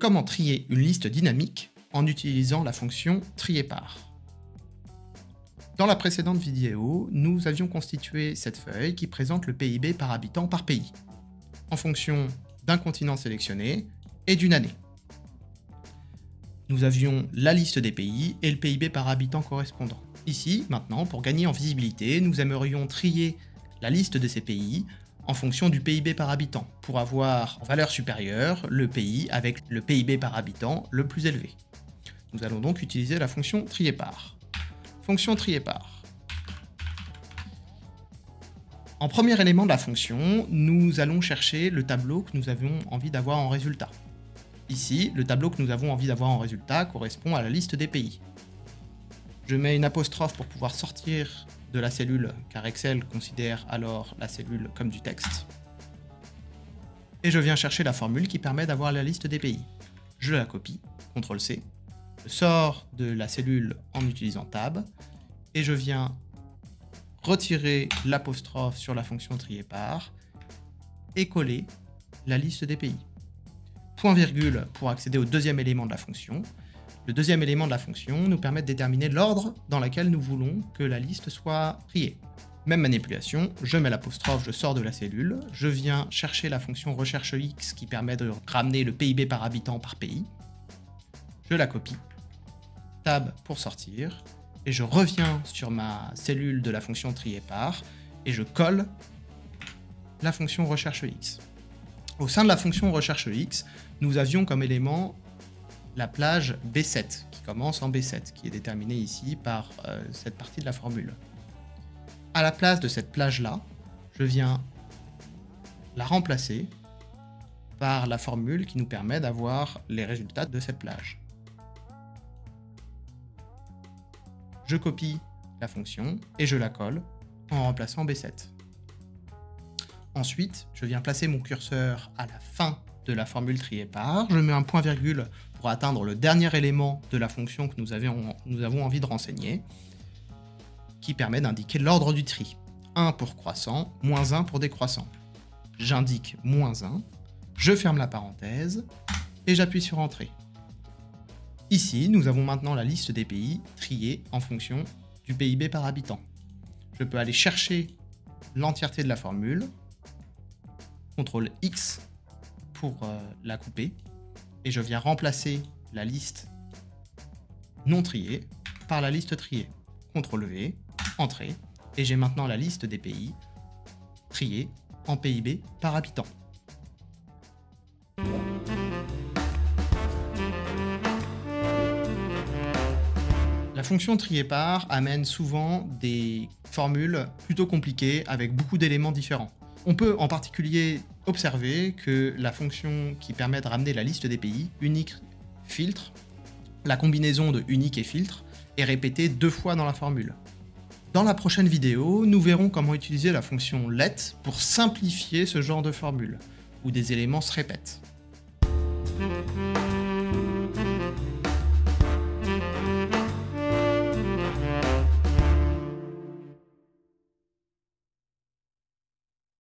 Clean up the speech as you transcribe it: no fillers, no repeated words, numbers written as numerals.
comment trier une liste dynamique en utilisant la fonction trier par. Dans la précédente vidéo, nous avions constitué cette feuille qui présente le PIB par habitant par pays, en fonction d'un continent sélectionné et d'une année. Nous avions la liste des pays et le PIB par habitant correspondant. Ici, maintenant, pour gagner en visibilité, nous aimerions trier la liste de ces pays en fonction du PIB par habitant, pour avoir en valeur supérieure le pays avec le PIB par habitant le plus élevé. Nous allons donc utiliser la fonction trier par. Fonction trier par. En premier élément de la fonction, nous allons chercher le tableau que nous avons envie d'avoir en résultat. Ici, le tableau que nous avons envie d'avoir en résultat correspond à la liste des pays. Je mets une apostrophe pour pouvoir sortir de la cellule, car Excel considère alors la cellule comme du texte. Et je viens chercher la formule qui permet d'avoir la liste des pays. Je la copie, CTRL-C, je sors de la cellule en utilisant Tab, et je viens retirer l'apostrophe sur la fonction trier par, et coller la liste des pays. Point virgule pour accéder au deuxième élément de la fonction. Le deuxième élément de la fonction nous permet de déterminer l'ordre dans lequel nous voulons que la liste soit triée. Même manipulation, je mets l'apostrophe, je sors de la cellule, je viens chercher la fonction recherche X qui permet de ramener le PIB par habitant par pays. Je la copie, Tab pour sortir, et je reviens sur ma cellule de la fonction trier par, et je colle la fonction recherche X. Au sein de la fonction recherche X, nous avions comme élément la plage B7, qui commence en B7, qui est déterminée ici par cette partie de la formule. À la place de cette plage-là, je viens la remplacer par la formule qui nous permet d'avoir les résultats de cette plage. Je copie la fonction et je la colle en remplaçant B7. Ensuite, je viens placer mon curseur à la fin de la formule trier par, je mets un point virgule pour atteindre le dernier élément de la fonction que nous avons envie de renseigner, qui permet d'indiquer l'ordre du tri. 1 pour croissant, moins 1 pour décroissant. J'indique moins 1, je ferme la parenthèse, et j'appuie sur Entrée. Ici, nous avons maintenant la liste des pays triés en fonction du PIB par habitant. Je peux aller chercher l'entièreté de la formule, CTRL X pour la couper, et je viens remplacer la liste non triée par la liste triée. CTRL V, Entrée, et j'ai maintenant la liste des pays triés en PIB par habitant. La fonction trier par amène souvent des formules plutôt compliquées avec beaucoup d'éléments différents. On peut en particulier observer que la fonction qui permet de ramener la liste des pays, unique filtre, la combinaison de unique et filtre, est répétée 2 fois dans la formule. Dans la prochaine vidéo, nous verrons comment utiliser la fonction let pour simplifier ce genre de formule, où des éléments se répètent.